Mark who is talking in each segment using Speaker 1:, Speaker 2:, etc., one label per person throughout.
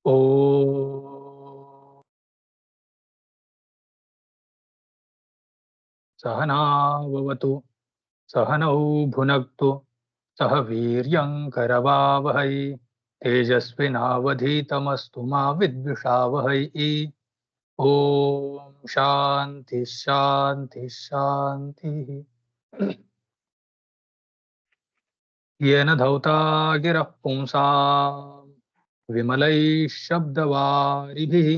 Speaker 1: ॐ सहनाववतु सहनौ भुनक्तु सह वीर्यङ्करवावहै तेजस्विनावधीतमस्तु मा विद्विषावहै। ॐ शान्ति शान्ति शान्तिः। येन धौता गिरः पुंसाम् विमलैः शब्दवारिभिः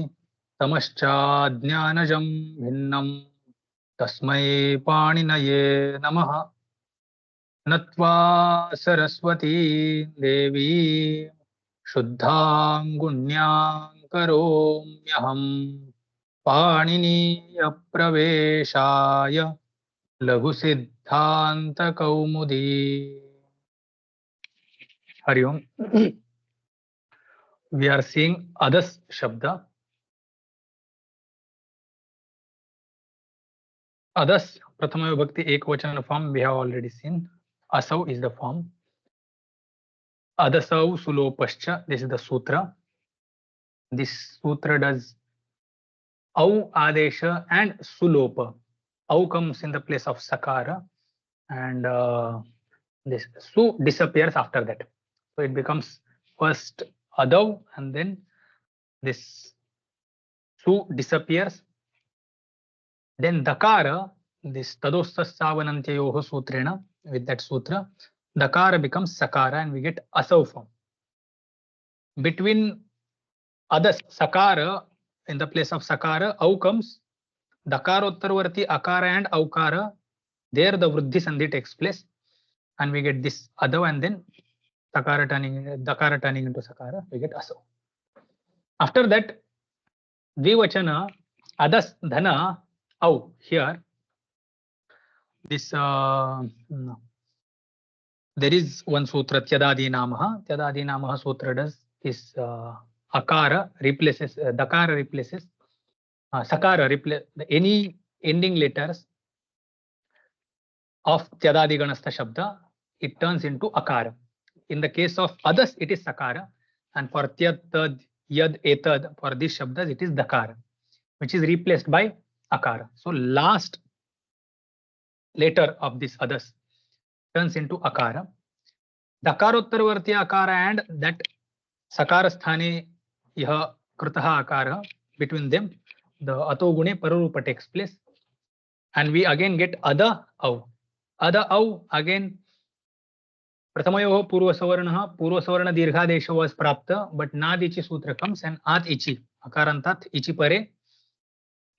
Speaker 1: तमश्चाज्ञानजं भिन्नम् तस्मै पाणिनये नमः। नत्वा सरस्वती देवी शुद्धां करोम्यहम् पाणिनीयप्रवेशाय लघुसिद्धान्तकौमुदी। हरि ओम। We are seeing adas shabda. Adas prathama vibhakti ekvachana form we have already seen. Asau is the form. Adasau sulopascha, this is the sutra. This sutra does au adesha and sulopa. Au comes in the place of sakara and this su disappears after that. So it becomes first adau and then this su disappears. Then dakara, this tadostassavanantyayoho sutrena, with that sutra, dakara becomes sakara and we get asau form. Between adas, sakara, in the place of sakara, au comes, dakarottarvarti akara and aukara, there the vruddhi sandhi takes place and we get this adau and then dakara turning into sakara, we get asau. After that, dvivachana, adas dhana au, here this there is one sutra tyadadi namaha sutra does this akara replaces dakara replaces sakara replace any ending letters of tyadadi ganastha shabda, it turns into akara. In the case of adas it is sakara and for tyad tad yad etad, for these shabdas it is dakara which is replaced by akara. So last letter of this adas turns into akara. Dakarottarvarti akara and that sakara sthane yah kritaha akara, between them the ato gune pararupa takes place and we again get ada au. Ada au, again prathamayoho purvasavarna dirghadesha was prapta, but nad ichi sutra comes and at ichi akarantat ichi pare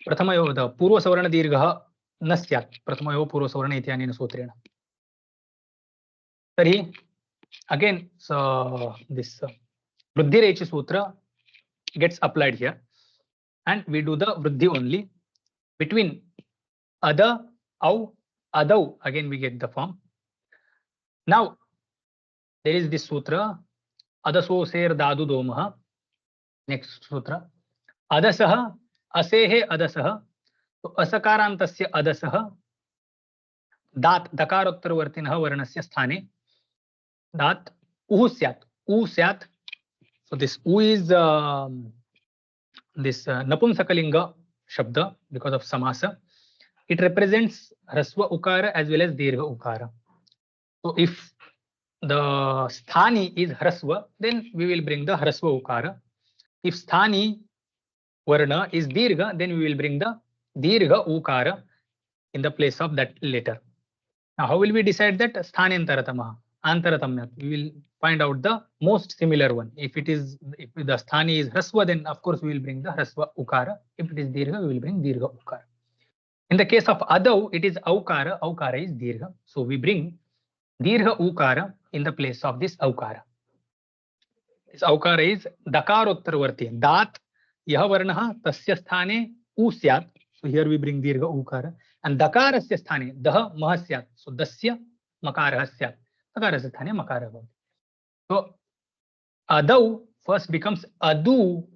Speaker 1: prathamayoho the purvasavarna dirgha न स्यात्, प्रथमयोः पूर्वसवर्ण इत्यानेन सूत्रेण. तर्हि again so this vruddhirechi sutra gets applied here and we do the vruddhi only. Between ada au adau, again we get the form. Now there is this sutra adaso ser dadu domah. Next sutra adasah asehe adasah. तो असकारान्तस्य अदसः दात् दकारोत्तरवर्तिनः वर्णस्य स्थाने दात् उः स्यात्, उ स्यात्. So this u is this napumsakalinga shabda because of samasa. It represents hrasva ukara as well as dirgha ukara. So if the sthani is hrasva, then we will bring the hrasva ukara. If sthani varna is dirgha, then we will bring the dirgha ukara in the place of that letter. Now how will we decide that? Sthanentaratamah, antaratamyat. We will find out the most similar one. If the sthani is hrasva, then of course we will bring the hrasva ukara. If it is dirgha, we will bring dirgha ukara. In the case of adau, it is aukara. Aukara is dirgha. So we bring dirgha ukara in the place of this aukara. This aukara is dakarottarvarti. Dat yah varnaha tasya sthane u syat. So here we bring dirgha ukara and dakarasya sthane dah mah syat. So dasya makarah syat. Dakarasya sthane makarah bhavati. So adau first becomes adu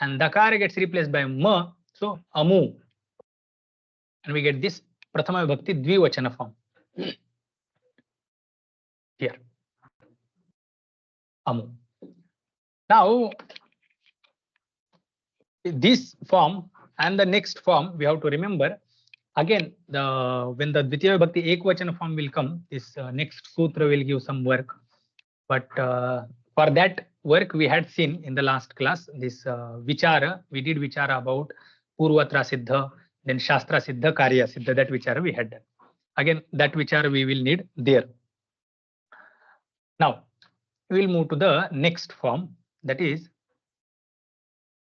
Speaker 1: and dakara gets replaced by ma. So amu. And we get this prathama vibhakti dvivachana form. Here. Amu. Now this form and the next form we have to remember. Again, when the Dvitiya Vibhakti Ekvachana form will come, this next sutra will give some work. But for that work we had seen in the last class, this Vichara, we did Vichara about Purvatra Siddha, then Shastra Siddha, Karya Siddha, that Vichara we had done. Again, that Vichara we will need there. Now, we will move to the next form, that is,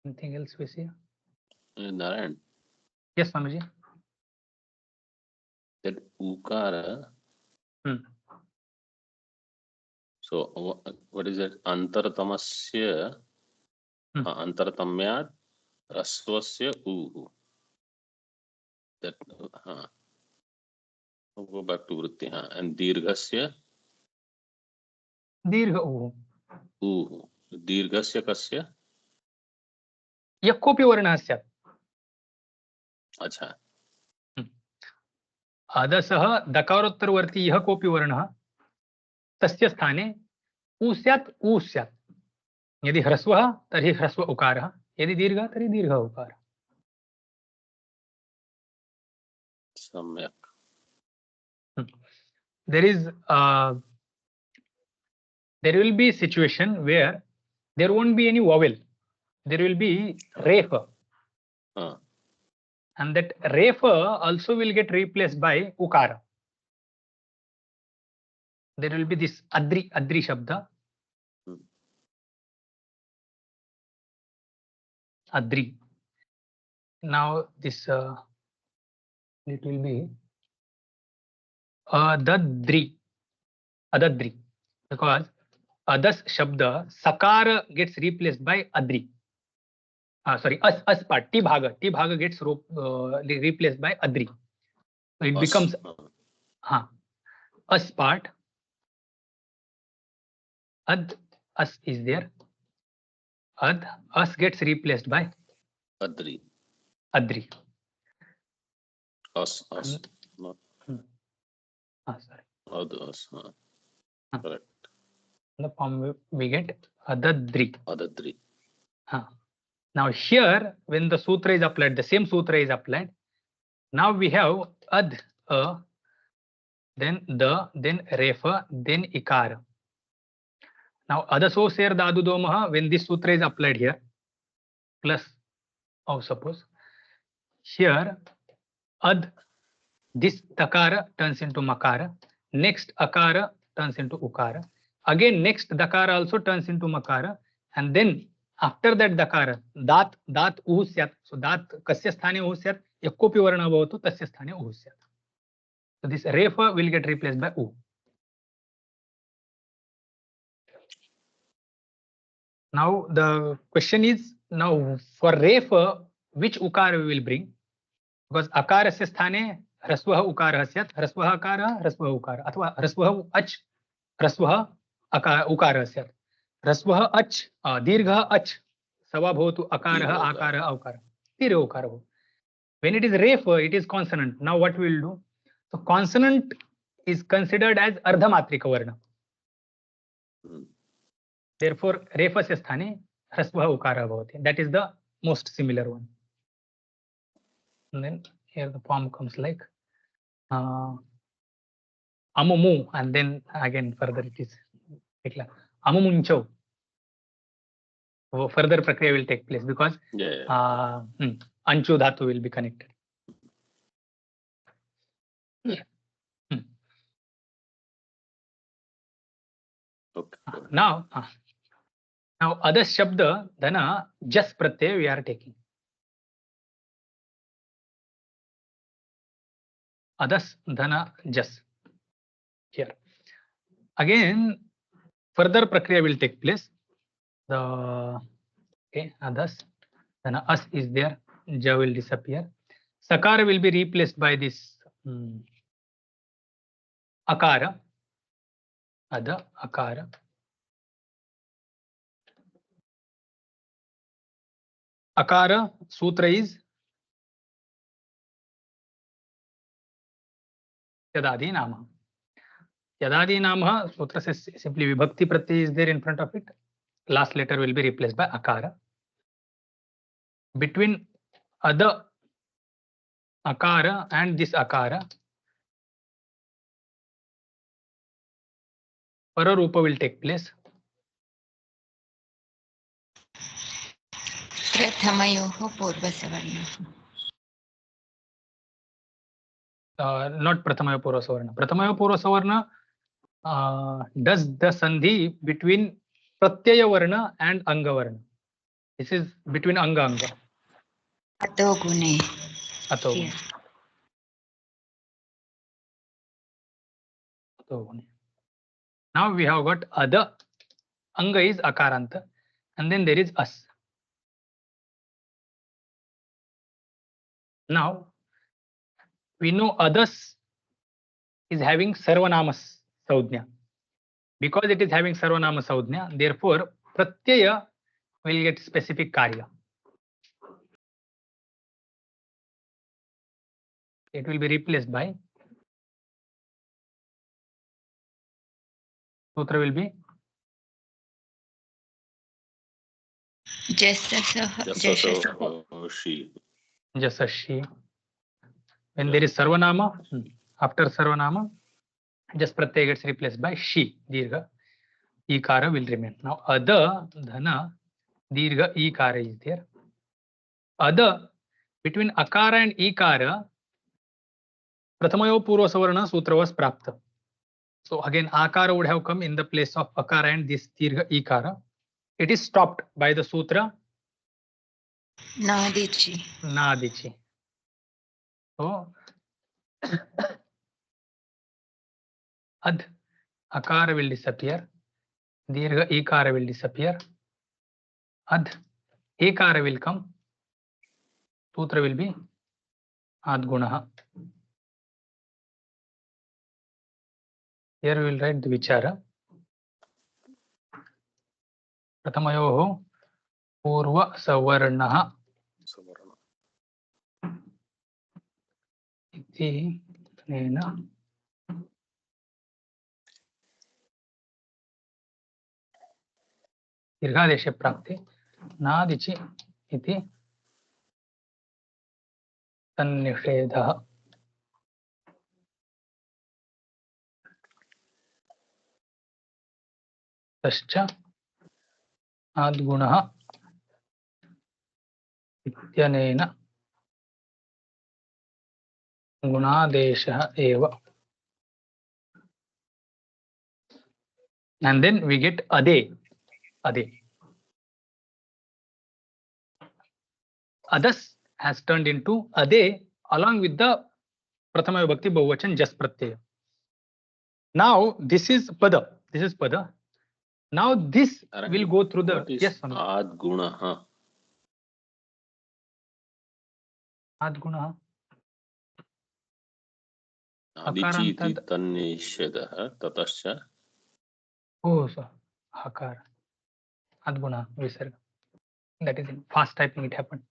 Speaker 1: anything else we see?
Speaker 2: Narayan.
Speaker 1: Yes, Swamiji.
Speaker 2: That ukara. So what is that? Antartamasya, antartamyat, rasvasya uhu. That we'll go back to vritti. And dirghasya.
Speaker 1: Dirgha uhu.
Speaker 2: Uhu. Dirghasya kasya.
Speaker 1: यः कोऽपि वर्णः स्यात्.
Speaker 2: अच्छा.
Speaker 1: अदसः दकारोत्तरवर्ती यः कोऽपि वर्णः तस्य स्थाने उ स्यात्, उ स्यात्. यदि ह्रस्वः तर्हि ह्रस्व उकारः, यदि दीर्घः तर्हि दीर्घ उकारः.
Speaker 2: सम्यक्.
Speaker 1: There will be a situation where there won't be any vowel. There will be refa. And that refa also will get replaced by ukara. There will be this adri shabda. Adri. Now this it will be adadri. Adadri. Because adas shabda sakara gets replaced by adri. Sorry, as part, T bhaga gets replaced by adri. So it becomes as part, ad, as is there, ad, as gets replaced by
Speaker 2: adri.
Speaker 1: Adri.
Speaker 2: As. Not.
Speaker 1: Sorry.
Speaker 2: As. Correct.
Speaker 1: The form we get adadri.
Speaker 2: Adadri.
Speaker 1: Now here, when the sutra is applied, the same sutra is applied. Now we have ad, then the, then refa, then ikara. Now adaso ser dadu domaha, when this sutra is applied here, plus of suppose, here ad, this takara turns into makara, next akara turns into ukara, again next dakara also turns into makara, and then after that dakara, dat uhu syat. So dat kasya sthane uhu syat, yakopi varna bhavatu tasya sthane uhu syat. So this refa will get replaced by u. Now the question is, now for refa, which ukara we will bring? Because akarasya sthane hrasvah ukarah syat, hrasvah akarah, hrasvah ukara, athva hrasvah ach, hrasvah ukarah syat. ह्रस्वः अच्, दीर्घः अच्, सवा भवतु अकारः आकारः औकारः, दीर्घ उकारः भवतु. When it is refa, it is consonant. Now what we will do? So consonant is considered as ardhamatrika varna. Therefore refasya sthane hrasvah ukarah bhavati. That is the most similar one. And then here the form comes like amumu, and then again further it is like amumuncho. Further prakriya will take place because anchu dhatu will be connected.
Speaker 2: Okay.
Speaker 1: Now other shabda dhana jas pratyay we are taking. Adas dhana jas. Here again further prakriya will take place. Adas, then as is there, ja will disappear. Sakara will be replaced by this akara, ada akara. Akara sutra is yadadi nama. Yadadi nama sutra says simply vibhakti pratyay is there in front of it. Last letter will be replaced by akara. between other akara and this akara, pararupa will take place.
Speaker 3: प्रथमयोः पूर्वसवर्णः.
Speaker 1: Not prathamaya purvasavarna. Prathamaya purvasavarna does the sandhi between pratyaya varna and anga varna. This is between anga.
Speaker 3: अतो गुणे.
Speaker 1: Ato
Speaker 3: Here.
Speaker 1: gune. Now we have got other. Anga is akaranta, and then there is as. Now we know others is having sarvanamas saudhnya. Because it is having sarvanama saudhnya, therefore pratyaya will get specific karya. It will be replaced by sutra will be jasashi. When there is sarvanama, after sarvanama, just pratyaya gets replaced by shi, dirgha, ikara will remain. Now other, dhana, dirgha, ikara is there. Other, between akara and ikara, prathamayo purvasavarna sutra was prapta. So again, akara would have come in the place of akara and this dirgha ikara. It is stopped by the sutra
Speaker 3: Nadichi.
Speaker 1: Nadichi. So ad akara will disappear, dirgha ikara will disappear, ad ekara will come, sutra will be adgunaha. Here we will write the vichara. Prathamayoho purva savarnaha iti nena दीर्घादेशे प्राप्ते नादिचि इति तन्निषेधः. तश्च आद्गुणः इत्यनेन गुणादेशः एव. And then we get ade. Ade. Adas has turned into ade along with the prathama vibhakti bahuvachan jas pratyaya. Now this is pada. This is pada. Now this will go through the yes.
Speaker 2: Adgunaha.
Speaker 1: Adgunaha.
Speaker 2: Adichi iti tannishedah tatascha.
Speaker 1: Oh, sir. Hakar. Adguna visarga. That is in fast typing it happened.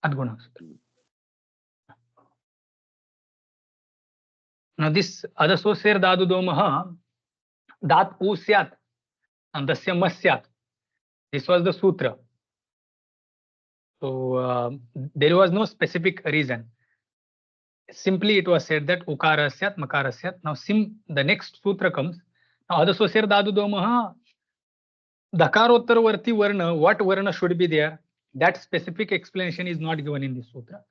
Speaker 1: Adguna. Now this adasosir dadu domaha dat usyat and dasya masyat. This was the sutra. So there was no specific reason. Simply it was said that ukara syat, makara syat. Now the next sutra comes. Now adasosir dadu domaha dakarottaravarti varna, what varna should be there? That specific explanation is not given in this sutra.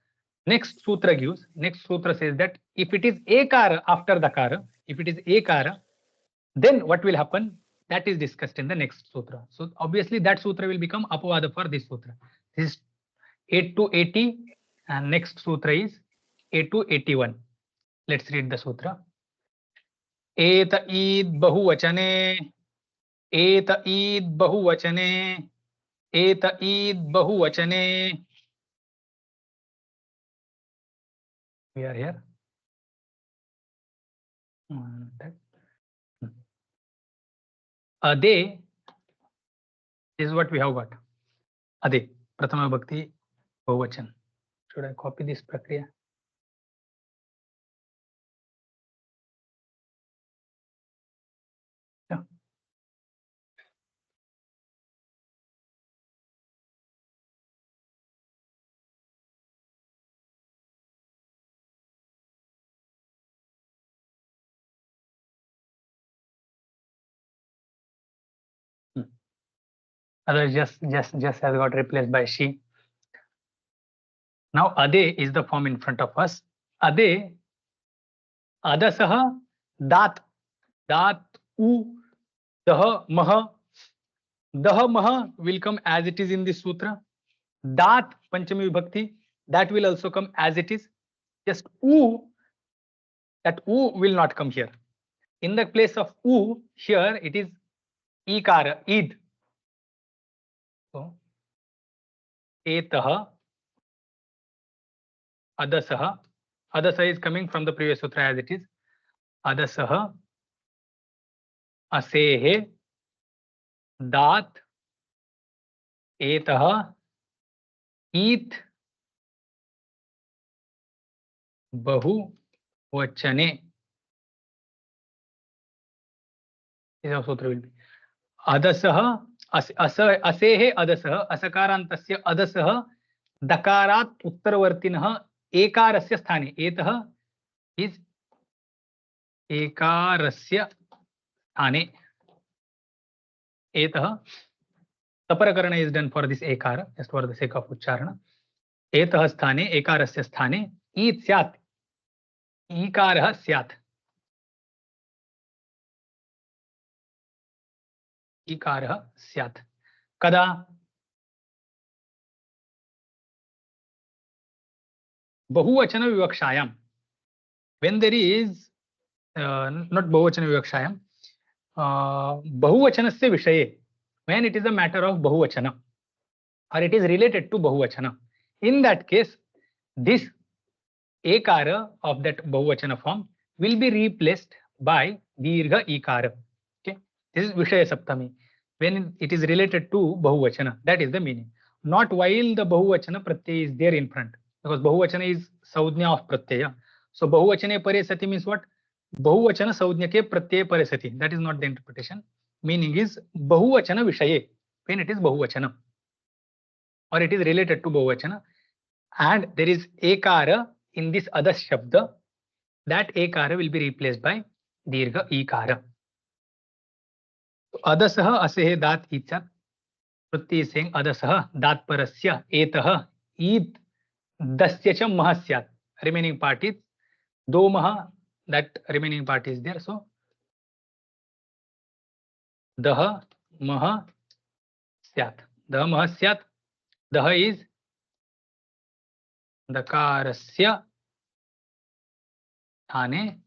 Speaker 1: Next sutra gives. Next sutra says that if it is ekara after dakara, if it is ekara, then what will happen? That is discussed in the next sutra. So obviously that sutra will become apavada for this sutra. This is 8 to 80 and next sutra is 8 to 81. Let's read the sutra. Eta id bahuvachane. Eta id bahuvachane. Eta id bahuvachane. We are here. Ade is what we have got. Ade, Prathama Bhakti Bahuvachan. Should I copy this prakriya? Yeah. Otherwise, just has got replaced by she. Now ade is the form in front of us. Ade, adasah, dat, dat, u, dah, mah. Dah, mah will come as it is in this sutra. Dat, Panchami Vibhakti, that will also come as it is. Just u, that u will not come here. In the place of u, here it is ikara, id. So, etah, adasah. Adasah is coming from the previous sutra as it is. Adasah, asehe, dat, etah, ईत, बहुवचने. This sutra will be adasah, asehe adasah, asakarantasya adasah, dakarat उत्तरवर्तिनः एकारस्य स्थाने. एतः is एकारस्य स्थाने. एतः तपरकरण is done for this ekara, just for the sake of ucharana. एतः स्थाने, एकारस्य स्थाने ईत् स्यात्, ईकारः स्यात्. ईकारः स्यात्. कदा? बहुवचन विवक्षायाम. When there is not बहुवचन विवक्षायाम, बहुवचनस्य विषये, when it is a matter of बहुवचन or it is related to बहुवचन, in that case this ekara of that बहुवचन form will be replaced by dirgha ikara. Okay, this is vishaya saptami. When it is related to bahuvachana, that is the meaning. Not while the bahuvachana pratyaya is there in front, because bahuvachana is saudhnya of pratyaya. So bahuvachane pare sati means what? Bahuvachana saudhnyake pratyaya pare sati. That is not the interpretation. Meaning is bahuvachana vishaye, when it is bahuvachana or it is related to bahuvachana, and there is ekara in this other shabda, that ekara will be replaced by dirgha ikara. Adasah asehe dat ichat. Pratyay is saying adasah dat parasya etah id dasya cha mahasyat. Remaining part is do maha, that remaining part is there. So dah maha syat. Dah maha syat. Dah is dakarasya thane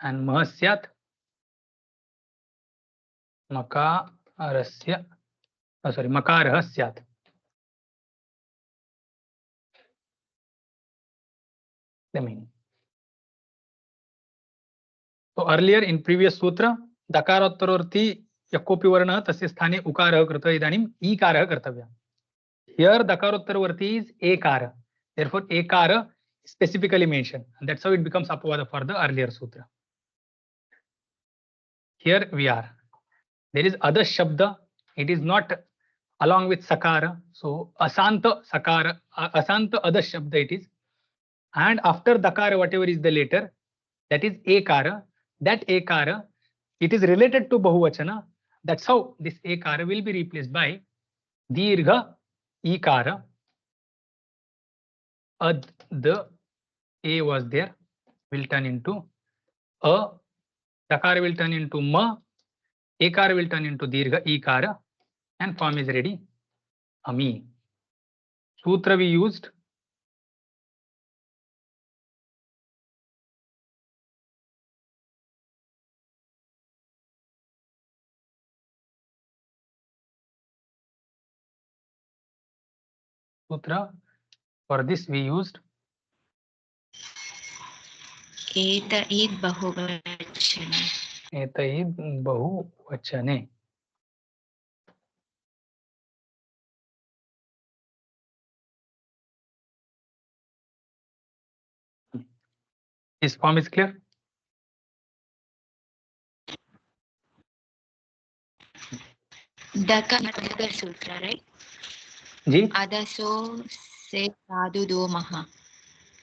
Speaker 1: and maha syat makarasya, makarah syat. The meaning. So earlier in previous sutra, dakarottaravarti yakopi varna tasya sthane ukarah krita, idanim ikarah kartavya. Here dakarottaravarti is ekara. Therefore ekara specifically mentioned, and that's how it becomes apavada for the earlier sutra. Here we are. There is other shabda. It is not along with sakara. So asanta sakara, asanta other shabda it is. And after dakara, whatever is the later, that is ekara. That ekara, it is related to bahuvachana. That's how this ekara will be replaced by dirgha ikara. The a was there, will turn into a. Dakara will turn into ma. Ekara will turn into dirgha ikara, and form is ready. Ami. Sutra we used. Sutra. For this we used
Speaker 3: एतैः बहुवचने.
Speaker 1: एतैः बहुवचने. This form is clear?
Speaker 3: Daka sutra, right?
Speaker 1: Ji?
Speaker 3: Adaso se sadhu do maha.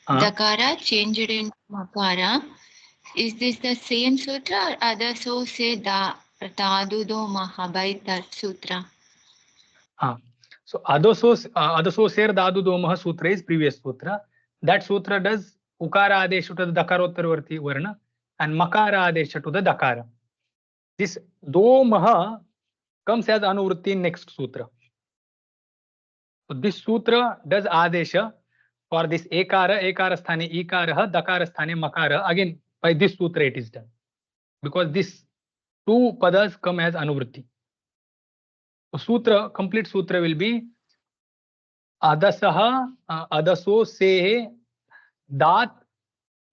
Speaker 3: Dakara changed into makara. Is this the same sutra or adaso se da tadu do maha by that sutra?
Speaker 1: So adasosir dadu domah sutra is previous sutra. That sutra does ukara adesha to the dakarottaravarti varna and makara adesha to the dakara. This domah comes as anuvritti in next sutra. So this sutra does adesha for this ekara sthane ikara, dakara sthane makara. Again, by this sutra it is done. Because this two padas come as anuvritti. So sutra, complete sutra will be adasah, adaso se dat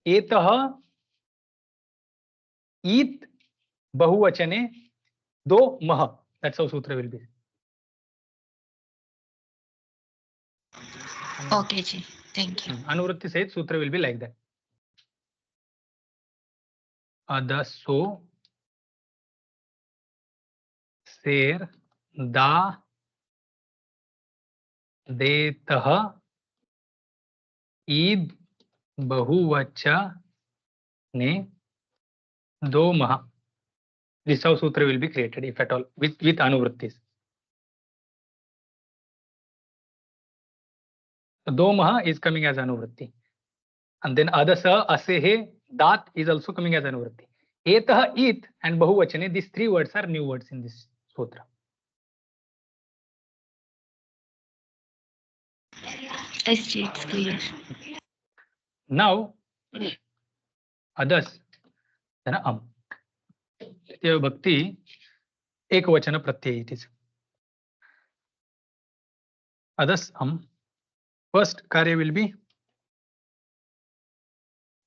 Speaker 1: etah it bahuvachane do mah. That's how sutra will be.
Speaker 3: Okay, ji. Thank you.
Speaker 1: Anuvritti said sutra will be like that. Adaso ser da detah id bahuvachane do mah. This how sutra will be created, if at all, with anuvrittis. Do mah is coming as anuvritti. And then adasa, asehe, dat is also coming as anuvritti. Etah, it, and bahuvachane, these three words are new words in this sutra.
Speaker 3: Yes, ji, it's clear.
Speaker 1: Now, adas, then bhakti, ekvachana pratyay it is. Adas first karya will be,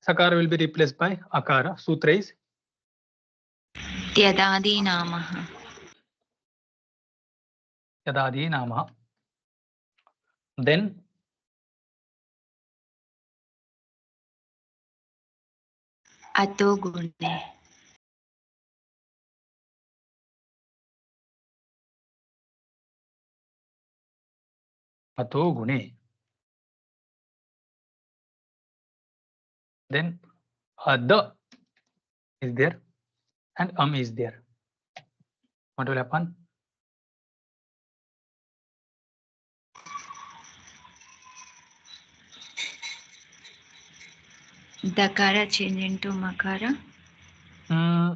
Speaker 1: sakara will be replaced by akara. Sutra is
Speaker 3: Tyadadi namaha.
Speaker 1: Yadadi nama. Then
Speaker 3: Ato gune.
Speaker 1: ato gune. Then ada is there and is there. What will happen?
Speaker 3: Dakara change into makara.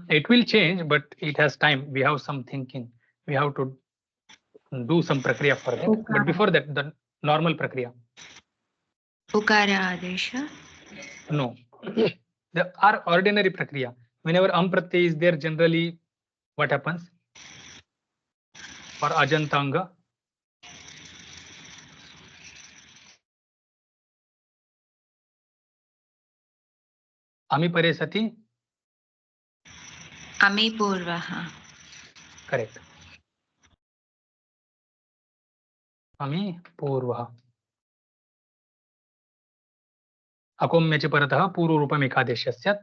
Speaker 1: It will change, but it has time. We have some thinking. We have to do some prakriya for that.
Speaker 3: Ukara.
Speaker 1: But before that, the normal prakriya.
Speaker 3: Ukara adesha.
Speaker 1: No. There are ordinary prakriya. Whenever pratyay is there, generally what happens? For ajantanga, ami pare sati.
Speaker 3: Ami purvaha.
Speaker 1: Correct. Ami purvaha. Akomyachi paratah pururupam ekadesha syat.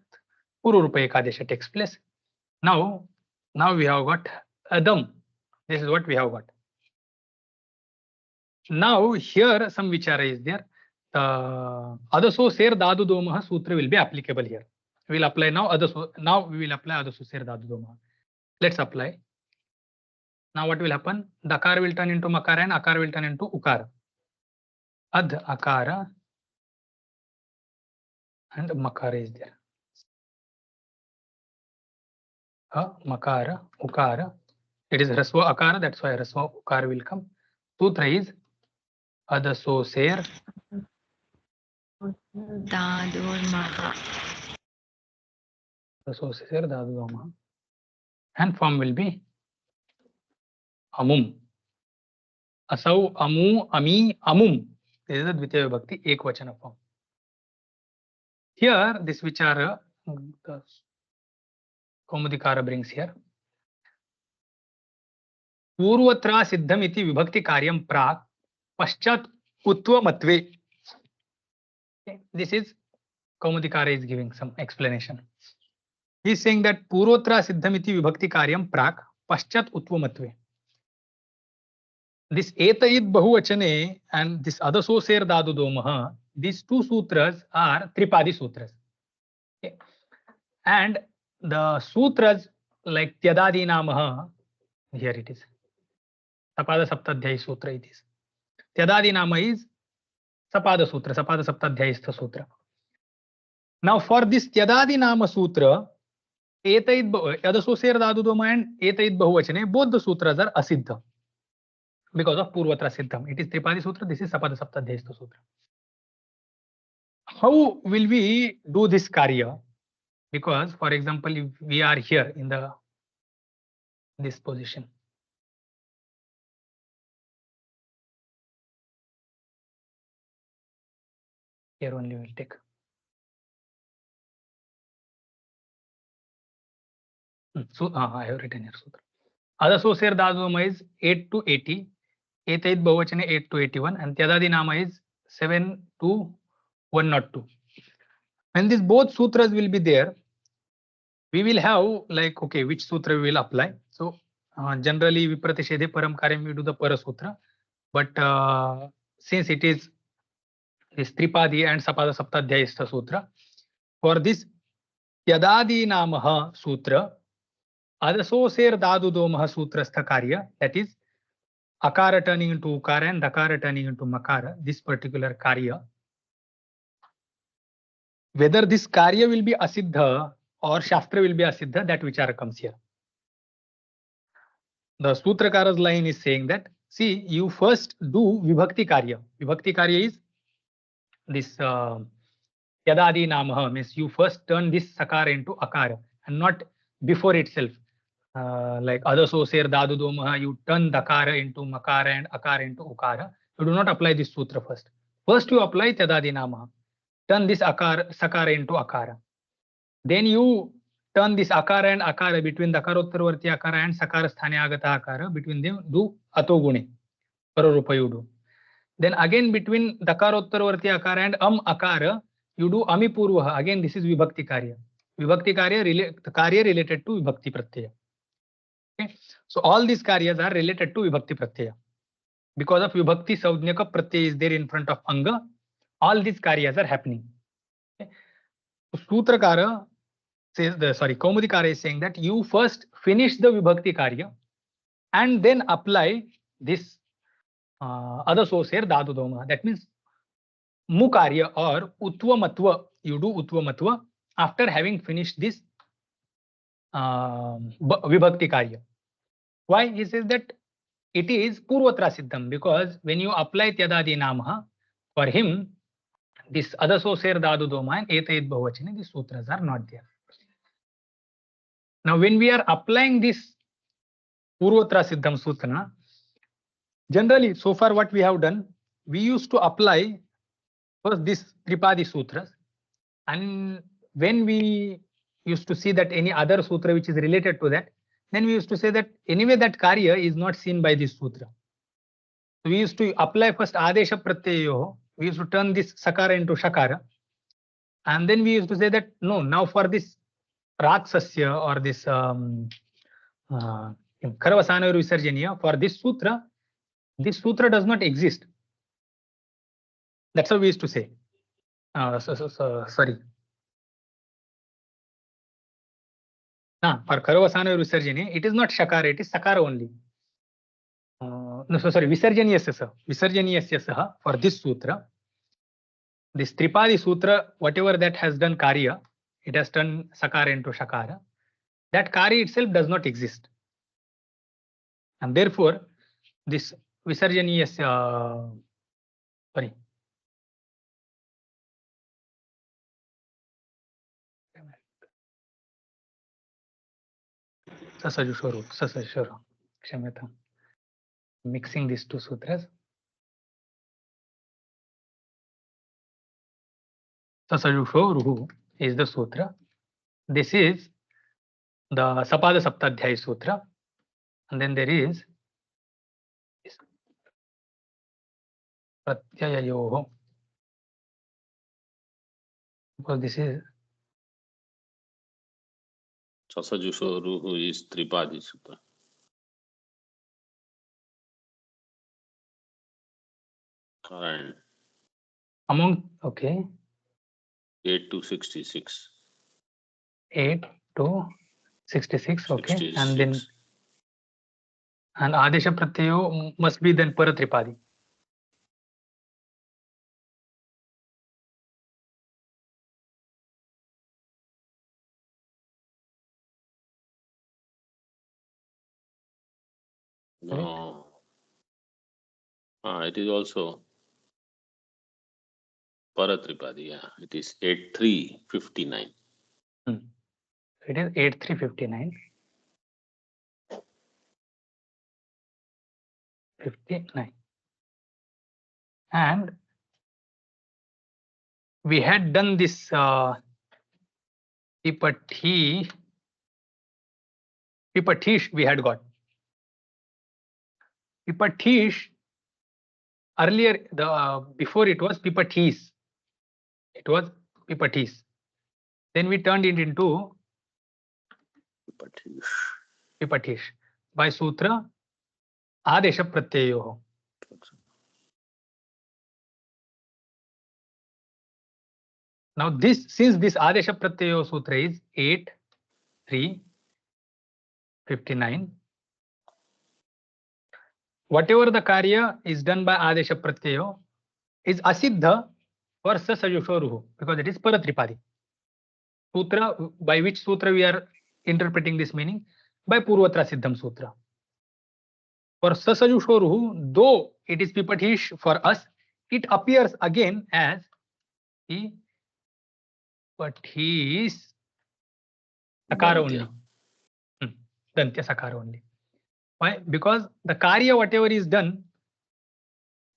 Speaker 1: Pururupa ekadesha takes place. Now we have got adam. This is what we have got. Now here some vichara is there. Adaso ser dadu domah sutra will be applicable here. We will apply now adaso. Now we will apply adaso ser dadu domah. Let's apply. Now what will happen? Dakara will turn into makara and akara will turn into ukara. Ad akara and makara is there. Makara, ukara. It is rasva akara, that's why rasva ukara will come. Sutra is adaso ser
Speaker 3: Dadur maha.
Speaker 1: adaso ser dadu domah. And form will be amum. Asau, amu, ami, amum. This is the dvitiya vibhakti ekvachana form. Here, this vichara, the Kaumudikara brings here. Purvatra siddham iti vibhakti karyam prak paschat utva matve. This is Kaumudikara is giving some explanation. He is saying that Purvatra siddham iti vibhakti karyam prak paschat utva matve. This etayid bahuvachane and this adaso ser dadu domah, these two sutras are Tripadi sutras. Okay. And the sutras like Tyadadi namaha, here it is. Sapada Saptadhyayi Sutra it is. Tyadadi Nama is Sapada Sutra, Sapada Saptadhyayistha Sutra. Now for this Tyadadi Nama Sutra, Yadasoser Dadudoma and Etaid Bahuvachane, both the sutras are asiddha because of Purvatra Siddham. It is Tripadi Sutra, this is Sapada Saptadhyayistha Sutra. How will we do this karya? Because, for example, if we are here in this position, here only we will take. So, I have written here Sutra. Adasoser Daduma is 8 to 80, Etaid Bahuvachane 8 to 81, and Tyadadi Nama is 7 to 102. When these both sutras will be there, we will have like, okay, which sutra we will apply. So generally Vipratishedhe Param Karyam we do the Para Sutra, but since it is this Tripadi and Sapada Saptadhyayistha Sutra, for this Tyadadi Namaha Sutra, Adasoser Dadudomaha Sutrastha Karya, that is Akara turning into Ukara and Dakara turning into Makara, this particular Karya, whether this Karya will be Asiddha or Shastra will be Asiddha, that vichara comes here. The Sutrakara's line is saying that, see, you first do Vibhakti Karya. Vibhakti Karya is this Yadadi Namaha, means you first turn this Sakara into Akara and not before itself. Like Adasoser Dadudomaha, you turn Dakara into Makara and Akara into Ukara. You do not apply this Sutra first. First you apply Tyadadi Namaha. Turn this Sakara into Akara. Then you turn this Akara and Akara between Dakarottaravarti Akara and Sakara Sthane Agata Akara, between them do Atogune, Pararupa you do. Then again between Dakarottaravarti Akara and Akara, you do Amipurvaha. Again this is Vibhakti Karya. Vibhakti Karya, the Karya related to Vibhakti Pratyaya. Okay? So all these Karyas are related to Vibhakti Pratyaya. Because of Vibhakti Saudnyaka Pratyaya is there in front of Anga, all these Karyas are happening. Okay? So Sutrakara says, Kaumudikara is saying that you first finish the Vibhakti Karya and then apply this Adasoser Dadudoma. That means Mukarya or Utvamatva. You do Utvamatva after having finished this Vibhakti Karya. Why? He says that it is Purvatra Siddham, because when you apply Tyadadi Namaha, for him, this Adasoser Dadudoma and Etaid Bahuvachane, these sutras are not there. Now, when we are applying this Purvatra Siddham Sutra, generally, so far what we have done, we used to apply first this Tripadi Sutras, and when we used to see that any other sutra which is related to that, then we used to say that anyway that Karya is not seen by this sutra. So we used to apply first Adesha Pratyayo, we used to turn this Sakara into Shakara, and then we used to say that no, now for this Raksasya or this Kharavasana Visarjaniya, for this sutra does not exist. That's how we used to say. Sorry. For Kharavasana Visarjaniya, it is not Shakara, it is Sakara only. Visarjaniyasya. Visarjaniyasya for this sutra. This Tripadi Sutra, whatever that has done Karya, it has turned Sakara into Shakara. That Karya itself does not exist. And therefore, this Visarjaniyasya, sorry. Sasajushoru. Kshamyatam. Mixing these two sutras. Sasajushoru is the sutra. This is the Sapada Saptadhyayi Sutra. And then there is Pratyayayoho. Because this is
Speaker 2: Sasajushoru is Tripadi Sutra. And
Speaker 1: among, okay.
Speaker 2: 8 to 66.
Speaker 1: 8 to 66, okay.
Speaker 2: 66.
Speaker 1: And then And Adesha Pratyayo must be then Paratripadi.
Speaker 2: No. It is also Paratripadi. Yeah, it is 8359.
Speaker 1: It is 8359. 59. And we had done this Pipatish we had got. Pipatish earlier, before it was Pipatis. It was Pipatis. Then we turned it into Pipatish by Sutra Adesha Pratyayo. Now since this Adesha Pratyayo Sutra is 8359, whatever the karya is done by Adesha Pratyayo is asiddha for Sasajushoruhu, because it is Paratripadi. Sutra, by which sutra we are interpreting this meaning? By Purvatra Siddham Sutra. For Sasajushoruhu, though it is Pipatish for us, it appears again as Pipatish Sakara only. Dantya Sakara only. Why? Because the karya, whatever is done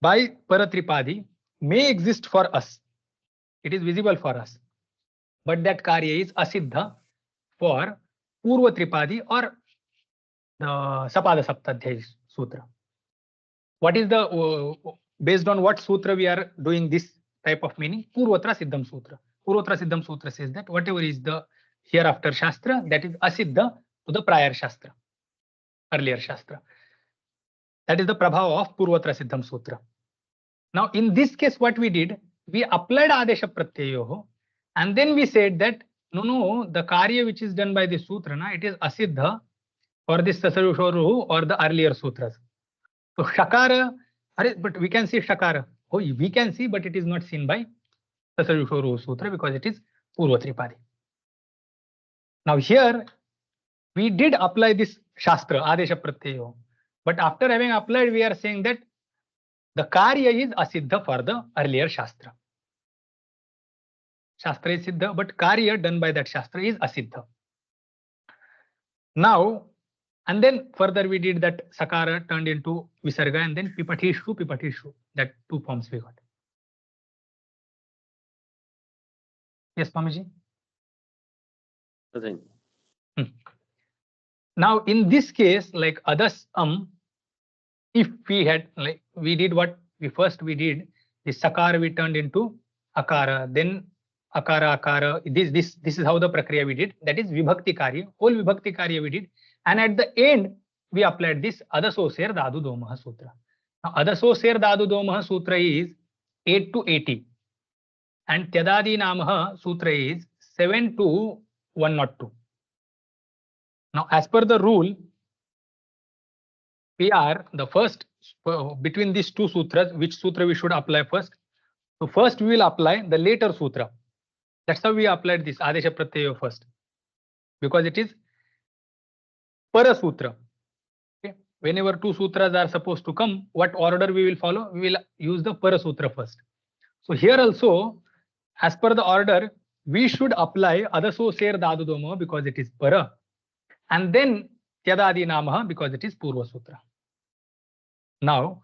Speaker 1: by Paratripadi, may exist for us. It is visible for us. But that karya is asiddha for Purva Tripadi or the Sapada Saptadhyaya Sutra. What is the, based on what sutra we are doing this type of meaning? Purvatra Siddham Sutra. Purvatra Siddham Sutra says that whatever is the hereafter Shastra, that is asiddha to the prior Shastra, earlier Shastra. That is the prabhava of Purvatra Siddham Sutra. Now, in this case, what we did, we applied Adesha Pratyayo, and then we said that no, the karya which is done by this sutra, it is asiddha for this Sasajushoruhu or the earlier sutras. So Shakara, but we can see Shakara. Oh, we can see, but it is not seen by Sasajushoruhu Sutra because it is Purva Tripadi. Now here, we did apply this Shastra, Adesha Pratyayo. But after having applied, we are saying that the karya is asiddha for the earlier Shastra. Shastra is siddha, but karya done by that Shastra is asiddha. Now, and then further we did that Sakara turned into Visarga and then Pipatishu. That two forms we got. Yes, Swamiji?
Speaker 2: Nothing.
Speaker 1: Now, in this case, like others, if we had, like we did what we did, the Sakara we turned into Akara, then Akara. This is how the Prakriya we did. That is Vibhakti Karya. Whole Vibhakti Karya we did. And at the end, we applied this Adasoser Dadu Domaha Sutra. Now, Adasoser Dadu Domaha Sutra is 8 to 80. And Tyadadi Namaha Sutra is 7 to 102. Now, as per the rule, we are the first between these two sutras, which sutra we should apply first? So first we will apply the later sutra. That's how we applied this Adesha Pratyayo first, because it is Para Sutra. Okay. Whenever two sutras are supposed to come, what order we will follow? We will use the Para Sutra first. So here also, as per the order, we should apply Adaso Ser Dadu Doma because it is Para, and then Tyadadi Namaha because it is Purva Sutra. Now,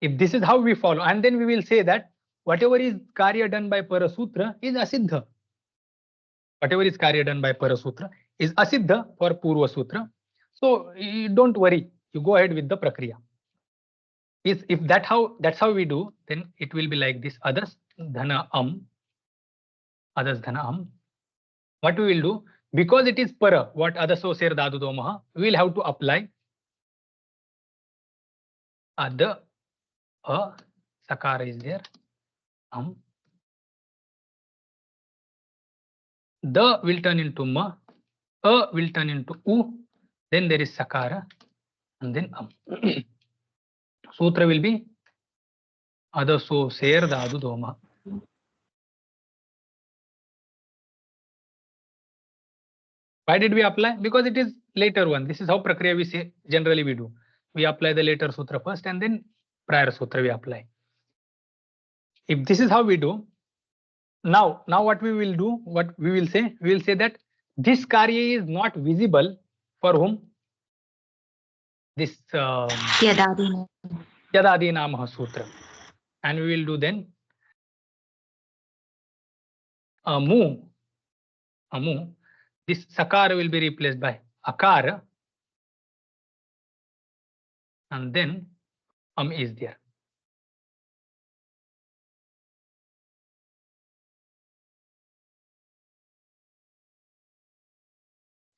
Speaker 1: if this is how we follow, and then we will say that whatever is karya done by Para Sutra is asiddha. Whatever is karya done by Para Sutra is asiddha for Purva Sutra. So you don't worry, you go ahead with the prakriya. If that's how we do, then it will be like this. Adas dhana am. What we will do, because it is para, what adaso ser dadu domaha, we will have to apply ada, a, sakara is there, the will turn into ma, a will turn into u, then there is sakara, and then Sutra will be Adaso Ser Dadu Doma. Why did we apply? Because it is later one. This is how Prakriya we say generally we do. We apply the later Sutra first and then prior Sutra we apply. If this is how we do, now what we will do, what we will say that this Karya is not visible for whom? This Yadadi Namaha Sutra. And we will do then Amu. This Sakara will be replaced by Akara. And then is there.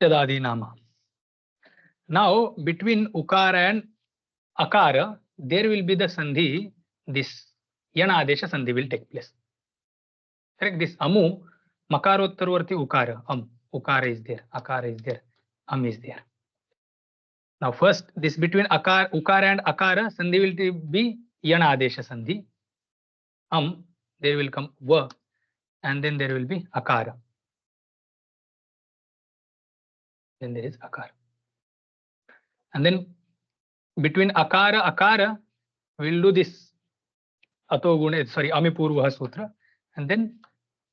Speaker 1: Yadadi Nama. Now between Ukara and Akara, there will be the Sandhi, this Yana Adesha Sandhi will take place. Correct? This Amu, Makarottarvarti Ukara, Ukara is there, Akara is there, is there. Now first, this between Ukara and Akara, Sandhi will be Yana Adesha Sandhi. There will come Va, and then there will be Akara. Then there is Akara. And then between Akara, we will do this Amipurvaha Sutra. And then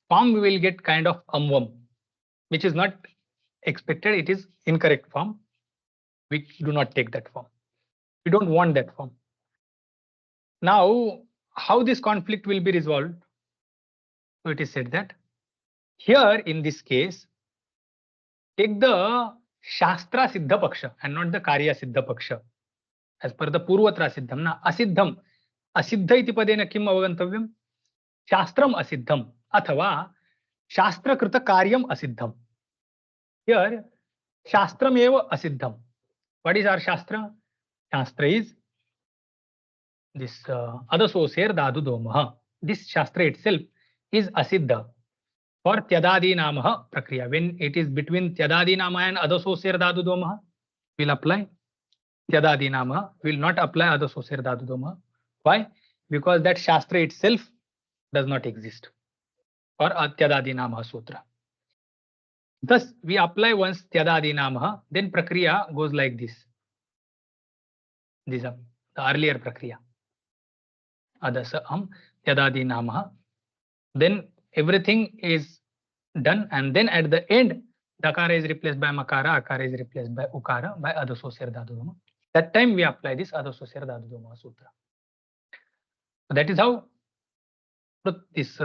Speaker 1: form we will get kind of Amvam, which is not expected. It is incorrect form. We do not take that form. We don't want that form. Now, how this conflict will be resolved? So it is said that here in this case, take the Shastra Siddha Paksha and not the Karya Siddha Paksha. As per the Purvatra Siddham, na Asiddham. Asiddha iti padena kim avagantavyam? Shastram Asiddham. Athava Shastra Krita Karyam Asiddham. Here, Shastram eva Asiddham. What is our Shastra? Shastra is this Adaso Ser Dadu Domaha. This Shastra itself is Asiddha for Tyadadi Namaha Prakriya. When it is between Tyadadi Nama and Adaso Ser Dadu Domaha, we will apply Tyadadi Namaha. We will not apply Adaso Ser Dadu Domaha. Why? Because that Shastra itself does not exist for Tyadadi Namaha Sutra. Thus, we apply once Tyadadi Namaha, then Prakriya goes like this. These are the earlier Prakriya. Adasa Tyadadi Namaha. Then everything is done, and then at the end, Dakara is replaced by Makara, Akara is replaced by Ukara, by Adaso Ser Dadu Doma. That time we apply this Adaso Ser Dadu Doma Sutra. So that is how this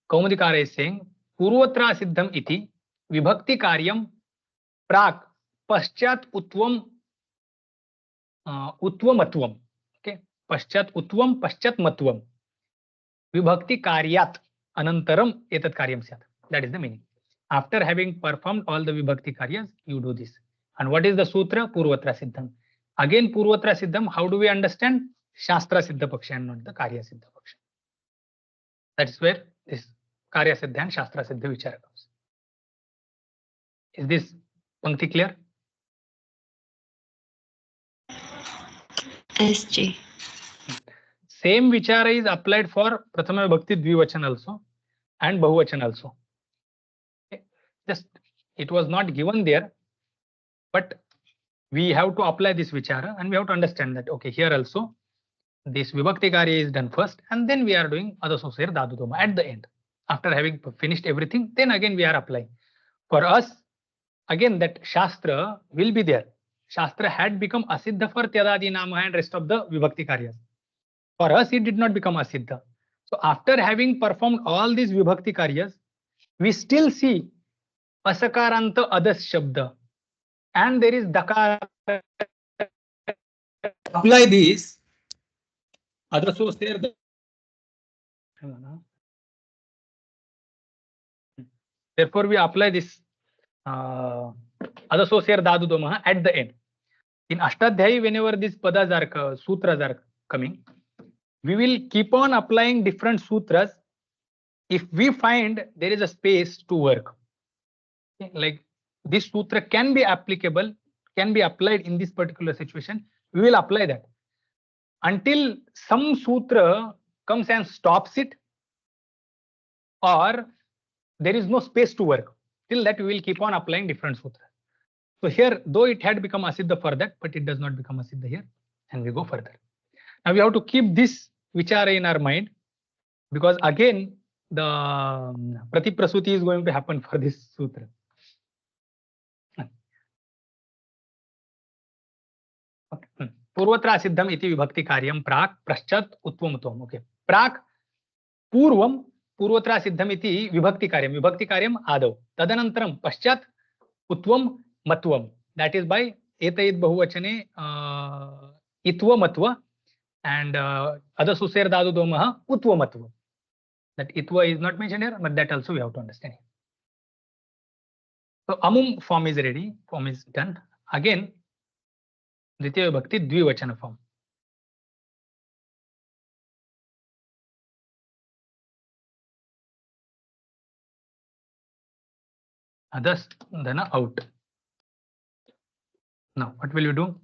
Speaker 1: Kaumudikara is saying, Purvatra Siddham iti Vibhakti Karyam Prak Paschat Utvam Utvamatvam. Okay, Paschat Utvam Paschat Matvam. Vibhakti Karyat Anantaram Etat Karyam Syat. That is the meaning. After having performed all the Vibhakti Karyas, you do this. And what is the Sutra? Purvatra Siddham. Again, Purvatra Siddham, how do we understand? Shastra Siddha Paksha and not the Karya Siddha Paksha. That is where this Karya Siddha and Shastra Siddha Vichara comes. Is this Pankti clear?
Speaker 3: SG.
Speaker 1: Same Vichara is applied for Prathama Bhakti Dvivachan also and Bahuvachan also. Okay. Just it was not given there, but we have to apply this Vichara and we have to understand that, okay, here also this Vibhakti Karya is done first and then we are doing Adaso Ser Dadu Doma at the end. After having finished everything, then again we are applying. For us, again that Shastra will be there. Shastra had become Asiddha for Tyadadi Nama and rest of the Vibhakti Karyas. For us, it did not become Asiddha. So after having performed all these Vibhakti Karyas, we still see Asakaranta Adas Shabda. And there is Dakara. Apply these. Adaso Ser. Therefore, we apply this Adaso Ser Dadu Domaha at the end. In Ashtadhyayi, whenever these padas are, sutras are coming, we will keep on applying different sutras if we find there is a space to work. Okay? Like this sutra can be applicable can be applied in this particular situation, we will apply that until some sutra comes and stops it, or there is no space to work. Till that, we will keep on applying different sutras. So here, though it had become asiddha for that, but it does not become asiddha here, and we go further. Now we have to keep this vichara in our mind, because again the pratiprasuti is going to happen for this sutra. पूर्वत्र सिद्धम इति विभक्ति कार्यम प्राक पश्चात उत्वमत्वम. Okay, प्राक पूर्वम पूर्वत्र सिद्धम इति विभक्ति कार्यम आदौ, तदनंतरम पश्चात उत्वम मत्वम. That is by एतैत् बहुवचने इत्वमत्व and adasuser dadu domah utvamatva. That itva is not mentioned here, but that also we have to understand. So amum form is ready, form is done. Again, Dvitiya Vibhakti Dvivachana form. Adas Dhana out. Now, what will you do?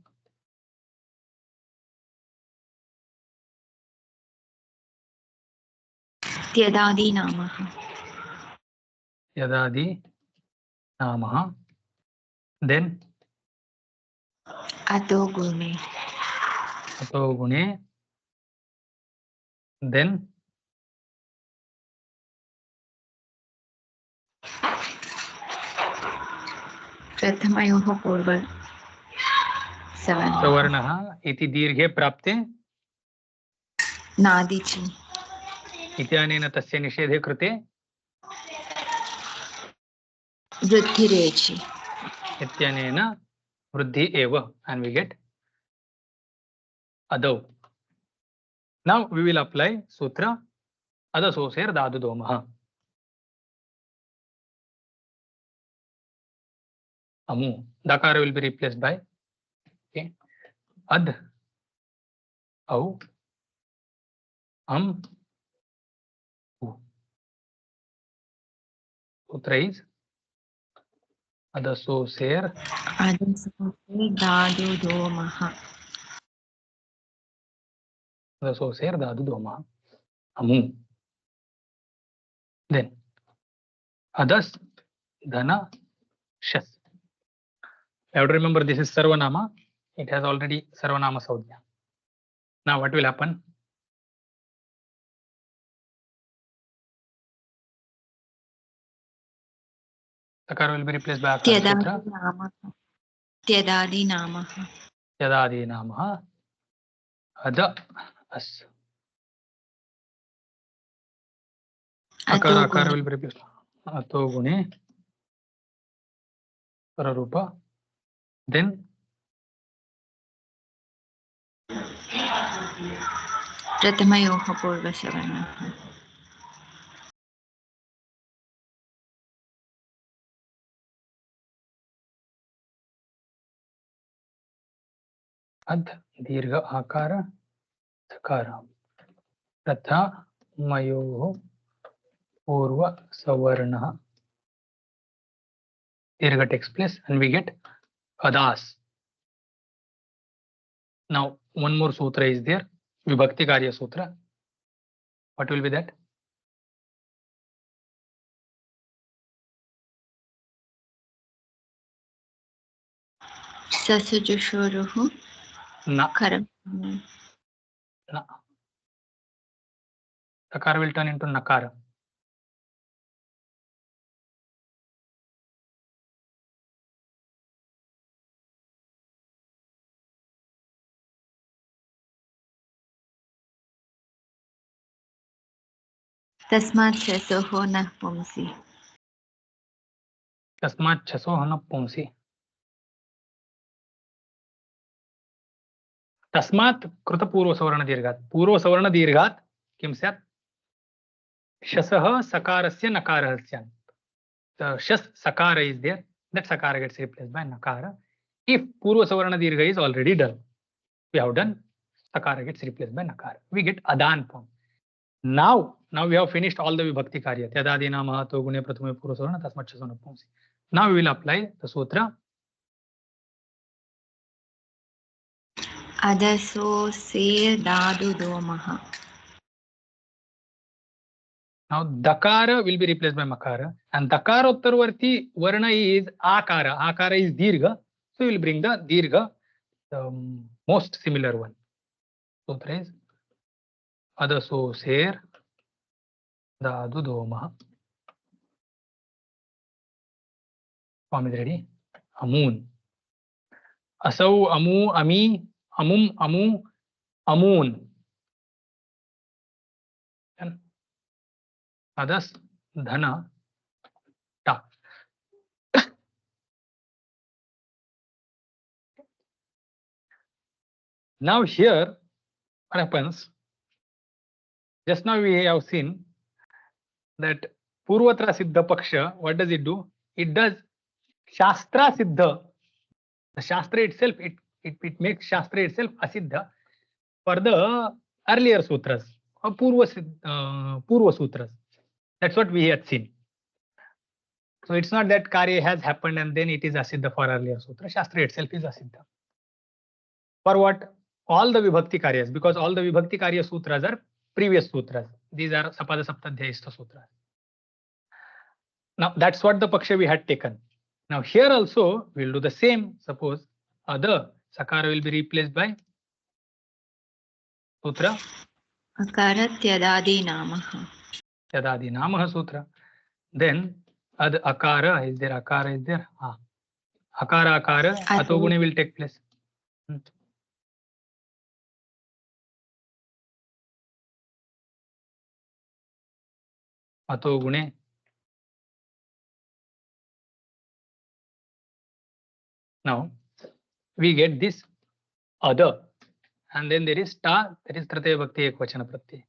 Speaker 3: Yadadi Namaha.
Speaker 1: Yadadi Namaha. Then
Speaker 3: Ato Gune.
Speaker 1: Ato Gune. Then
Speaker 3: Prathamayoho Purva
Speaker 1: Savarnaha iti dirghe prapte
Speaker 3: Nadichi.
Speaker 1: इत्यानेन तस्य निषेधे कृते
Speaker 3: Vruddhirechi.
Speaker 1: इत्यानेन वृद्धि एव, and we get adau. Now we will apply sutra adasoser dadu domah. Amu. Dakara will be replaced by ad, au, am, u. Sutra is adasoser
Speaker 3: Dadu Domaha.
Speaker 1: adasoser dadu domah. Amu. Then adas dhana shas. You have to remember this is Sarvanama. It has already Sarvanama Saudhya. Now what will happen? Takara will be replaced by Akara Sutra.
Speaker 3: Tyadadi Namaha.
Speaker 1: Tyadadi Namaha. Ada as. Akara will be replaced. Ato Gune. Pararupa. Then
Speaker 3: Prathamayoho Purva Savarnaha.
Speaker 1: Ad Dirgha Akara Sakara. Prathamayoho Purva Savarnaha. Dirgha takes place and we get Adas. Now one more sutra is there. Vibhakti Karya Sutra. What will be that?
Speaker 3: Sasujushoruhu.
Speaker 1: Na.
Speaker 3: Karam.
Speaker 1: Na. Takara will turn into Nakara.
Speaker 3: Tasmat Chasoho Nah Pumsi.
Speaker 1: Tasmat Chaso Hana Pumsi. Tasmat Kruta Purva Savarna Dirghat. Purva Savarna Dirghat Kim Syat? Shasaha Sakarasya Nakarahasya. The Shas Sakara is there. That Sakara gets replaced by Nakara. If Purva Savarna Dirgha is already done, we have done, Sakara gets replaced by Nakara. We get Adan form. Now we have finished all the Vibhakti Karya. Tyadadi Namaha Ato Gune Prathame Purva Savarna Tasmat Chaso Nah Pumsi. Now we will apply the sutra
Speaker 3: Adaso ser dadu domaha.
Speaker 1: Now dakara will be replaced by makara, and dakarottarvarti varna is akara. Akara is dirgha, so we will bring the dirgha, the most similar one. Sutra is adaso ser dadu domaha. Form is ready. Amun. Asau, amu, ami, amum, amu, amun. And adas, dhana, ta. Now here, what happens? Just now we have seen that Purvatra Siddha Paksha, what does it do? It does Shastra Siddha. The Shastra itself, it makes Shastra itself Asiddha for the earlier sutras or Purva sutras. That's what we had seen. So it's not that Karya has happened and then it is Asiddha for earlier sutra. Shastra itself is Asiddha. For what? All the Vibhakti Karyas, because all the Vibhakti Karya sutras are previous sutras. These are Sapada Saptadhyayistha sutras. Now that's what the Paksha we had taken. Now here also we'll do the same. Suppose other Sakara will be replaced by Sutra
Speaker 3: Akara tyadadi namaha.
Speaker 1: Yadadi Namaha Sutra. Then Ad Akara is there. Akara is there. Akara Akara Atogune will take place. Atogune. Now we get this other, and then there is ta, that is Trataya Bhakti Ekvachana Pratyaya.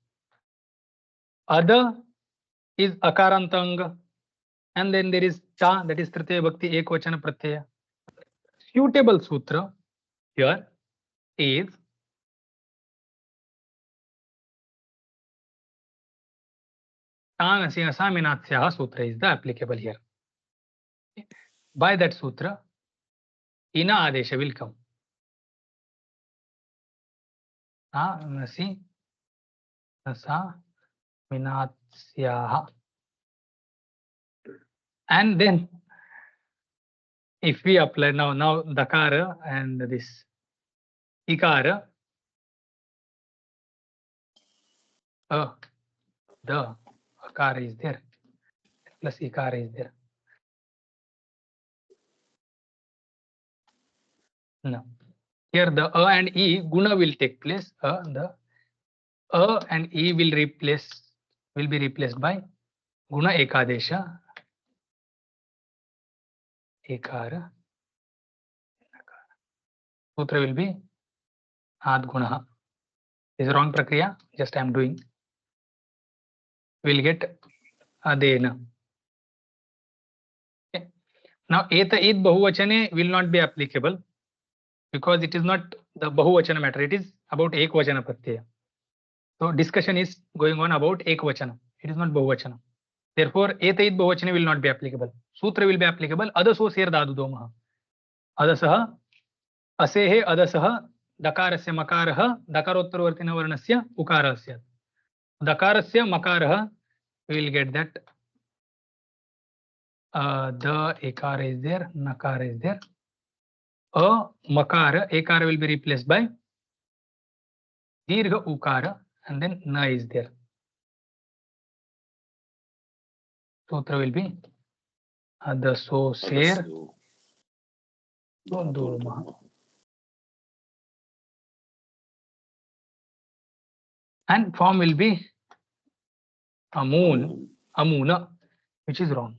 Speaker 1: Other is Akarantanga, and then there is ta, that is Trataya Bhakti Ekvachana Pratyaya. Suitable sutra here is Tanasi Asaminatsyaha sutra is the applicable here. By that sutra, Ina Adesha will come. Tanasi Asaminatsyaha. And then if we apply now Dakara and this Ikara, the Akara is there, plus Ikara is there. No. Here the and E guna will take place. The and E will be replaced by guna ekadesha. Ekara. Sutra will be ad guna. Is wrong prakriya. Just I am doing. We'll get adena. Okay. Now eta id bahuvachane will not be applicable because it is not the bahuvachana matter. It is about ekvachana pratyaya. So discussion is going on about ekvachana. It is not bahuvachana. Therefore, eta id bahuvachane will not be applicable. Sutra will be applicable. Adaso ser dadu domaha. Adasaha asehe adasaha dakarasya makarah dakarottarvartina varnasya ukarasya. Dakarasya makarah, we will get that the ekara is there, nakara is there. A makara, ekara will be replaced by dirgha ukara, and then na is there. Sutra will be adaso ser domaha. And form will be amun, amuna, which is wrong.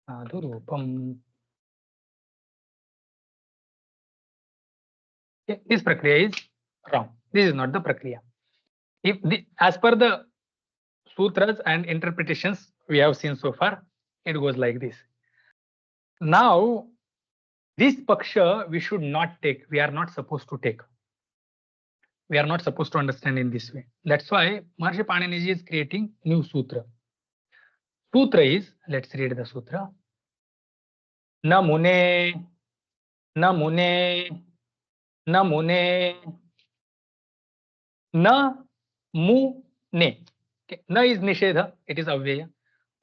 Speaker 1: Adurupam. This prakriya is wrong. This is not the prakriya. As per the sutras and interpretations we have seen so far, it goes like this. Now, this paksha we should not take. We are not supposed to take. We are not supposed to understand in this way. That's why Maharshi Panini is creating new sutra. Sutra is, let's read the sutra. Na mune, na mune, na mune, na mu ne. Okay. Na is nishedha, it is avyaya.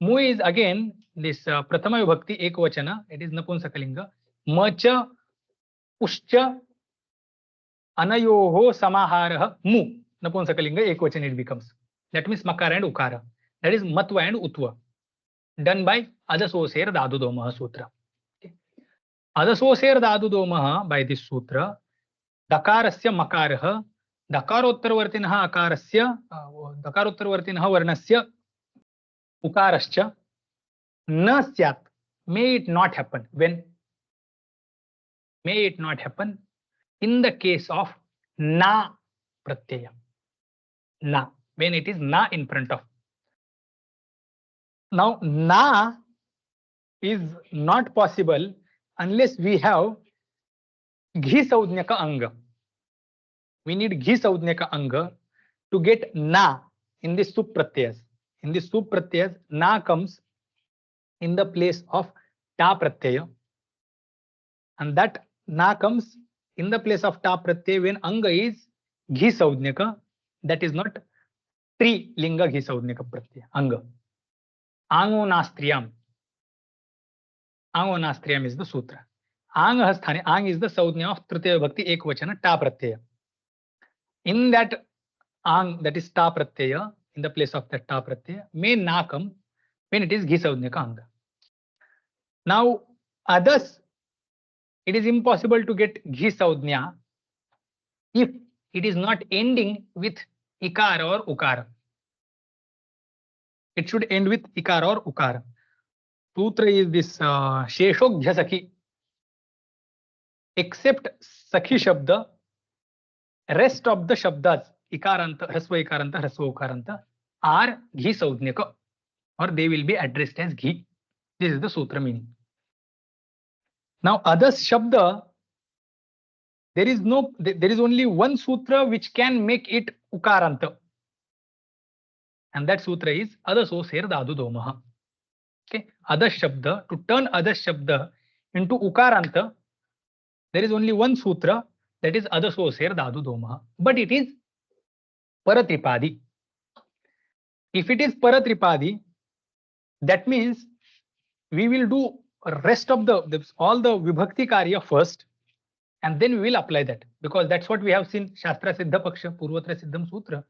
Speaker 1: Mu is again this prathama vibhakti ekvachana, it is napunsakalinga. Macha uscha anayoho samaharah mu, napunsakalinga ekvachana it becomes. That means makara and ukara. That is matva and utva. Done by Adasoser Dadudomaha Sutra. Okay. Adasoser Dadudomaha by this sutra, Dakarasya Makarah, Dakarottarvartinaha Akarasya, Dakarottarvartinaha Varnasya Ukarascha, Na Syat, may it not happen. When? May it not happen in the case of Na Pratyaya. Na, when it is Na in front of. Now, na is not possible unless we have ghi saudnyaka anga. We need ghi saudnyaka anga to get na in the sup pratyayas. In the sup pratyayas, na comes in the place of ta pratyaya, and that na comes in the place of ta pratyaya when anga is ghi saudnyaka. That is not tri linga ghi saudnyaka pratyaya anga. Angonastriyam. Angonastriyam is the sutra. Anghasthane, ang is the saudhnya of tritiya bhakti ekvachana ta pratyaya. In that ang, that is ta pratyaya, in the place of that ta pratyaya, may na come when it is ghi saudhnyaka anga. Now, others, it is impossible to get ghi saudhnya if it is not ending with ikara or ukara. It should end with ikara or ukara. Sutra is this Sheshogya Sakhi. Except Sakhi Shabda, rest of the Shabdas, Ikaranta, Hrasva Ikaranta, Hrasva Ukaranta, are Ghi Saudnyaka, or they will be addressed as Ghi. This is the Sutra meaning. Now, others Shabda, there is only one Sutra which can make it Ukaranta. And that sutra is Adasoser Dadudomaha. Okay, Adas Shabda, to turn Adas Shabda into Ukaranta, there is only one sutra, that is Adasoser Dadudomaha. But it is Paratripadi. If it is Paratripadi, that means we will do rest of all the Vibhakti Karya first, and then we will apply that. Because that's what we have seen Shastra Siddha Paksha, Purvatra Siddham Sutra.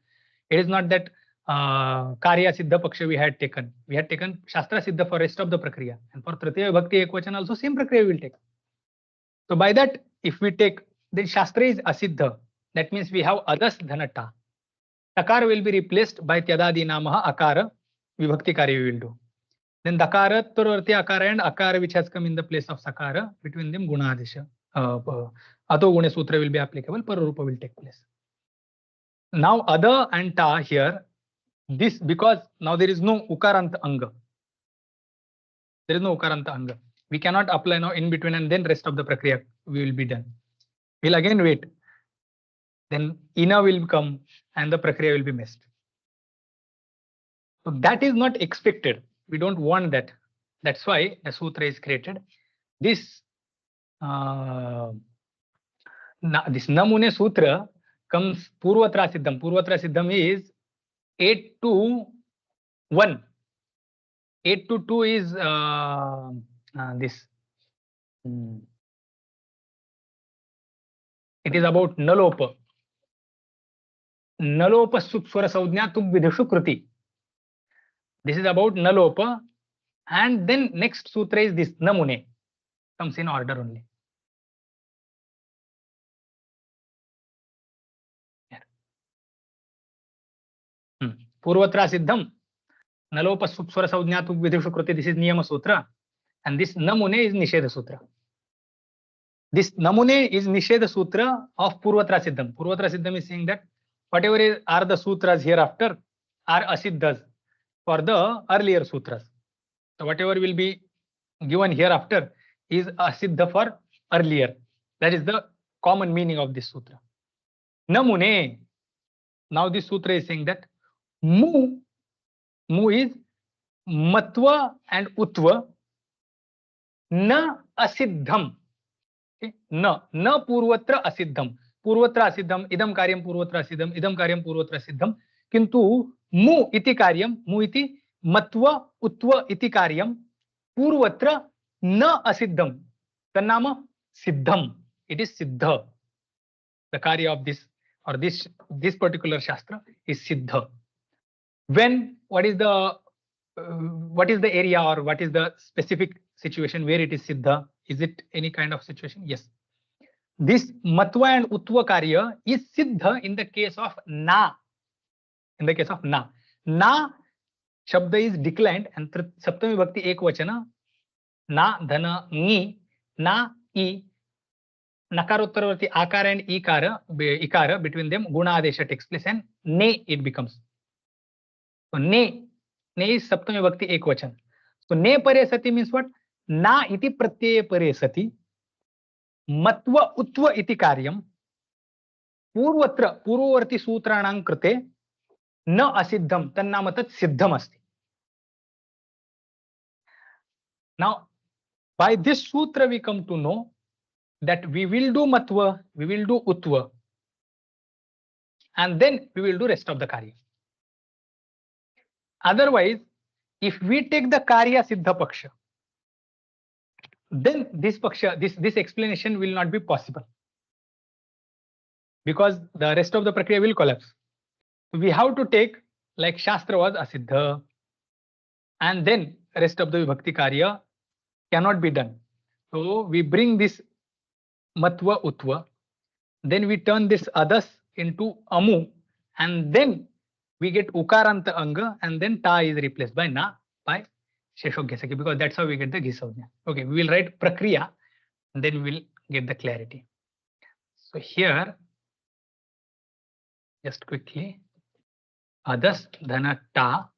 Speaker 1: It is not that Karya Siddha Paksha we had taken. We had taken Shastra Siddha for rest of the Prakriya. And for Tritiya Bhakti Ekvachan also same Prakriya we will take. So by that, if we take, then Shastra is Asiddha. That means we have Adas Dhanata. Takara will be replaced by Tyadadi Namaha Akara. Vibhakti Karya we will do. Then Dakara, Turvarti Akara and Akara which has come in the place of Sakara. Between them Gunadesha. Ato Gune Sutra will be applicable. Pararupa will take place. Now Ada and Ta here. This because now there is no Ukaranta Anga. There is no Ukaranta Anga. We cannot apply now in between and then rest of the Prakriya we will be done. We'll again wait. Then Ina will come and the Prakriya will be missed. So that is not expected. We don't want that. That's why the sutra is created. This this Namune Sutra comes Purvatra Siddham. Purvatra Siddham is 8 to 1. 8 to 2 is this. It is about Nalopa. Nalopa Sukswara Saudhnya Tuk Vidhishu Kruti. This is about Nalopa. And then next sutra is this Namune. Comes in order only. Purvatra Siddham, Nalopa Sukswara Saudhnya Tuk Vidhishu Kruti. This is Niyama Sutra. And this Namune is Nisheda Sutra. This Namune is Nisheda Sutra of Purvatra Siddham. Purvatra Siddham is saying that whatever are the sutras hereafter are asiddhas for the earlier sutras. So whatever will be given hereafter is asiddha for earlier. That is the common meaning of this sutra. Namune. Now this sutra is saying that Mu is matva and utva na asiddham. Okay? Na purvatra asiddham. पूर्वत्र असिद्धम इदम कार्यम पूर्वत्र असिद्धम इदम कार्यम पूर्वत्र असिद्धम किंतु मु इति कार्यम मु इति मत्व उत्व इति कार्यम पूर्वत्र न असिद्धम तन्नाम सिद्धम. It is siddha. The karya of this or this particular shastra is siddha. When what is the area or what is the specific situation where it is siddha? Is it any kind of situation? Yes. This matva and utva karya is siddha in the case of na. In the case of na. Na shabda is declined and saptami vibhakti ekvachana. Na dhana ngi na I nakarottaravarti akara and ikara between them guna adesha takes place and ne it becomes. So ne is saptami vibhakti ekvachan. So ne pare sati means what? Na iti pratyaya pare sati matva utva iti karyam पूर्वत्र पूर्ववर्ती सूत्राणां कृते न असिद्धम तन्नाम तत् सिद्धम अस्ति. Now by this sutra we come to know that we will do matva, we will do utva, and then we will do rest of the karya. Otherwise, if we take the karya siddha paksha, then this explanation will not be possible because the rest of the prakriya will collapse. We have to take like shastra was asiddha, and then rest of the vibhakti karya cannot be done. So we bring this matva utva, then we turn this adas into amu, and then we get ukaranta anga, and then ta is replaced by na by sheshoghyasaki, because that's how we get the ghisavnya. Okay, we will write prakriya and then we will get the clarity. So here, just quickly, adas dhana ta,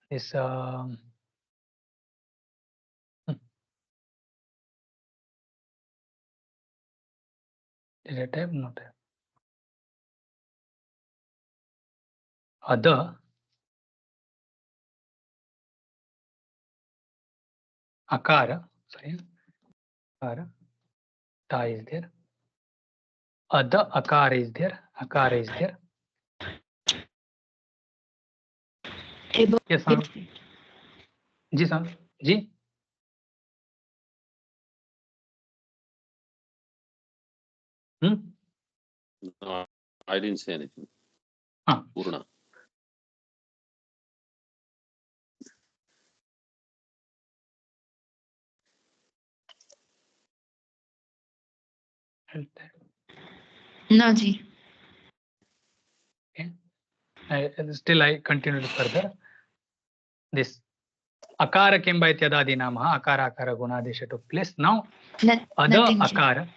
Speaker 1: this did I type? Not type. Ada akara, sorry, akara, ta is there. Ada akara is there. Akara is there. Yes, sir. Ji, sir. Ji.
Speaker 2: No, I didn't say anything. Purna.
Speaker 3: No, ji.
Speaker 1: Okay. Still I continued further. This akara came by tyadadi nama, akara akara gunadesha took place. Now ada akara,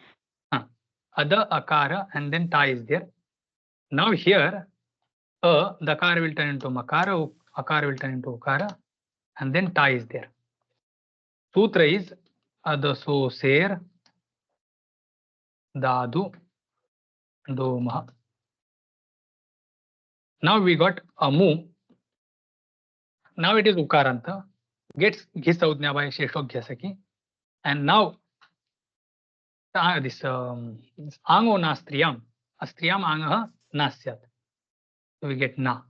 Speaker 1: ada akara, and then ta is there. Now here the akara will turn into makara, akara will turn into ukara, and then ta is there. Sutra is adaso ser dadu doma. Now we got amu. Now it is ukaranta, gets ghisavnya by sheshoghyasaki, and now this ango nastriyam, astriyam angah nasyat. So we get na.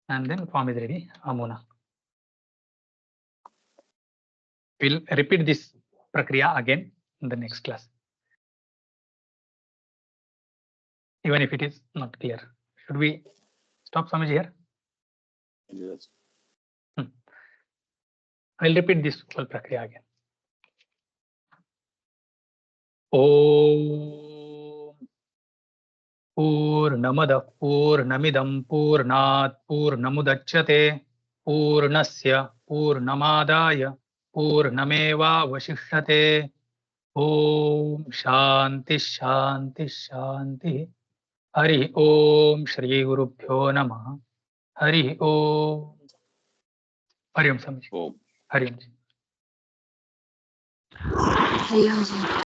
Speaker 1: And then form is ready, amuna. We'll repeat this prakriya again in the next class, even if it is not clear. Should we stop Swamiji here?
Speaker 2: Yes.
Speaker 1: I'll repeat this whole prakriya again. Om Purnamada Purnamidam Purnat Purnamudachyate Purnasya Purnamadaya Purnameva Vashishyate. Om Shanti Shanti Shanti. Hari Om Shri Gurubhyo Namah. Hari Om. Hari Om Swamiji.
Speaker 2: Om.
Speaker 1: Hariom ji.
Speaker 3: Hariom ji.